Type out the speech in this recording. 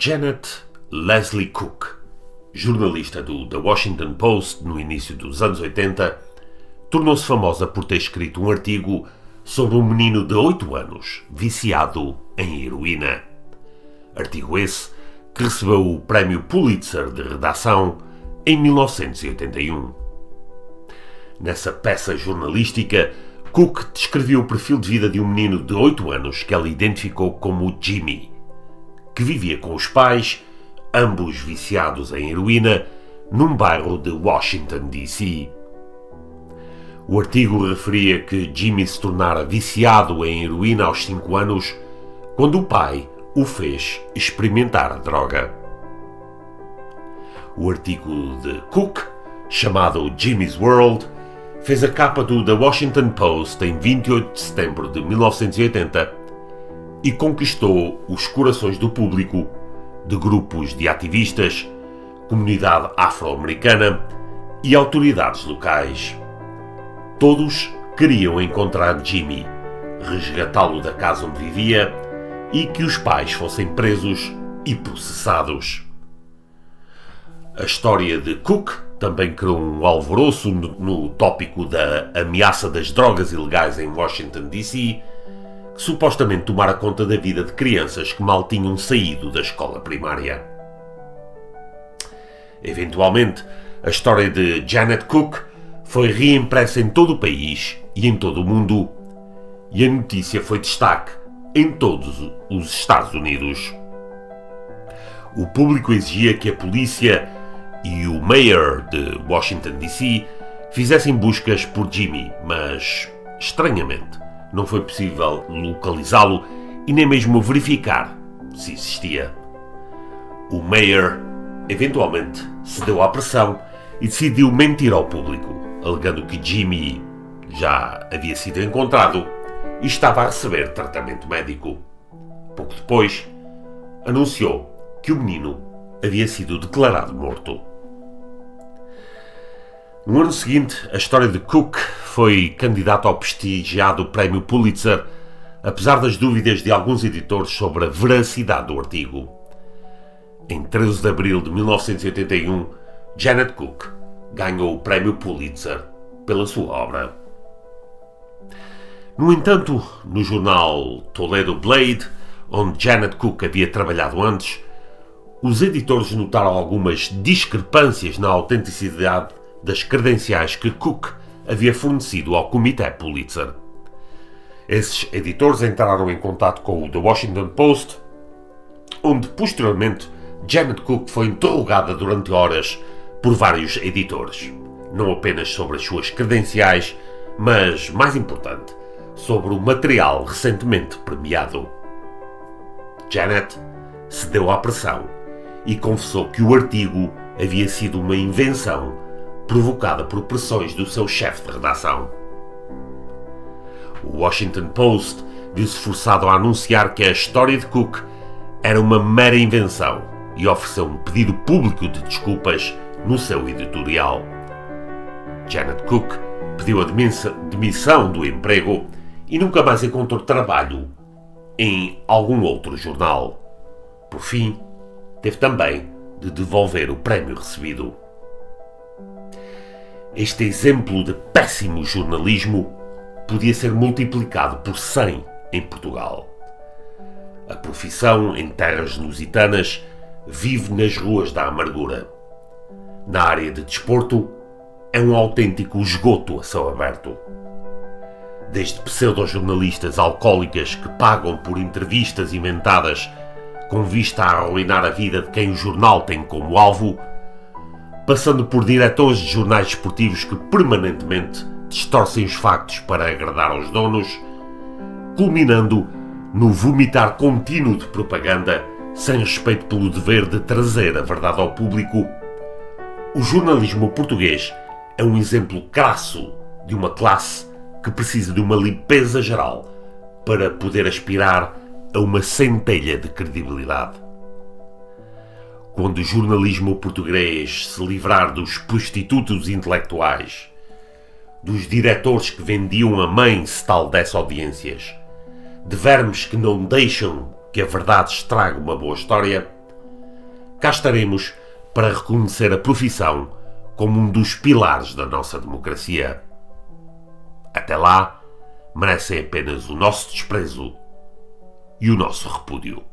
Janet Leslie Cook, jornalista do The Washington Post no início dos anos 80, tornou-se famosa por ter escrito um artigo sobre um menino de 8 anos viciado em heroína. Artigo esse que recebeu o Prémio Pulitzer de Redação em 1981. Nessa peça jornalística, Cook descreveu o perfil de vida de um menino de 8 anos que ela identificou como Jimmy, que vivia com os pais, ambos viciados em heroína, num bairro de Washington, D.C. O artigo referia que Jimmy se tornara viciado em heroína aos 5 anos, quando o pai o fez experimentar a droga. O artigo de Cook, chamado Jimmy's World, fez a capa do The Washington Post em 28 de setembro de 1980 e conquistou os corações do público, de grupos de ativistas, comunidade afro-americana e autoridades locais. Todos queriam encontrar Jimmy, resgatá-lo da casa onde vivia e que os pais fossem presos e processados. A história de Cook também criou um alvoroço no tópico da ameaça das drogas ilegais em Washington, D.C., que supostamente tomara conta da vida de crianças que mal tinham saído da escola primária. Eventualmente, a história de Janet Cook foi reimpressa em todo o país e em todo o mundo, e a notícia foi destaque em todos os Estados Unidos. O público exigia que a polícia e o mayor de Washington, D.C. fizessem buscas por Jimmy, mas, estranhamente, não foi possível localizá-lo e nem mesmo verificar se existia. O mayor, eventualmente, cedeu à pressão e decidiu mentir ao público, alegando que Jimmy já havia sido encontrado e estava a receber tratamento médico. Pouco depois, anunciou que o menino havia sido declarado morto. No ano seguinte, a história de Cook foi candidata ao prestigiado Prémio Pulitzer, apesar das dúvidas de alguns editores sobre a veracidade do artigo. Em 13 de abril de 1981, Janet Cook ganhou o Prémio Pulitzer pela sua obra. No entanto, no jornal Toledo Blade, onde Janet Cook havia trabalhado antes, os editores notaram algumas discrepâncias na autenticidade das credenciais que Cook havia fornecido ao Comitê Pulitzer. Esses editores entraram em contato com o The Washington Post, onde posteriormente Janet Cook foi interrogada durante horas por vários editores, não apenas sobre as suas credenciais, mas, mais importante, sobre o material recentemente premiado. Janet cedeu à pressão e confessou que o artigo havia sido uma invenção provocada por pressões do seu chefe de redação. O Washington Post viu-se forçado a anunciar que a história de Cook era uma mera invenção e ofereceu um pedido público de desculpas no seu editorial. Janet Cook pediu a demissão do emprego e nunca mais encontrou trabalho em algum outro jornal. Por fim, teve também de devolver o prémio recebido. Este exemplo de péssimo jornalismo podia ser multiplicado por 100 em Portugal. A profissão, em terras lusitanas, vive nas ruas da amargura. Na área de desporto, é um autêntico esgoto a céu aberto. Desde pseudo-jornalistas alcoólicas que pagam por entrevistas inventadas com vista a arruinar a vida de quem o jornal tem como alvo, passando por diretores de jornais desportivos que permanentemente distorcem os factos para agradar aos donos, culminando no vomitar contínuo de propaganda sem respeito pelo dever de trazer a verdade ao público. O jornalismo português é um exemplo crasso de uma classe que precisa de uma limpeza geral para poder aspirar a uma centelha de credibilidade. Quando o jornalismo português se livrar dos prostitutos intelectuais, dos diretores que vendiam a mãe se tal desse audiências, de vermes que não deixam que a verdade estrague uma boa história, cá estaremos para reconhecer a profissão como um dos pilares da nossa democracia. Até lá, merecem apenas o nosso desprezo e o nosso repúdio.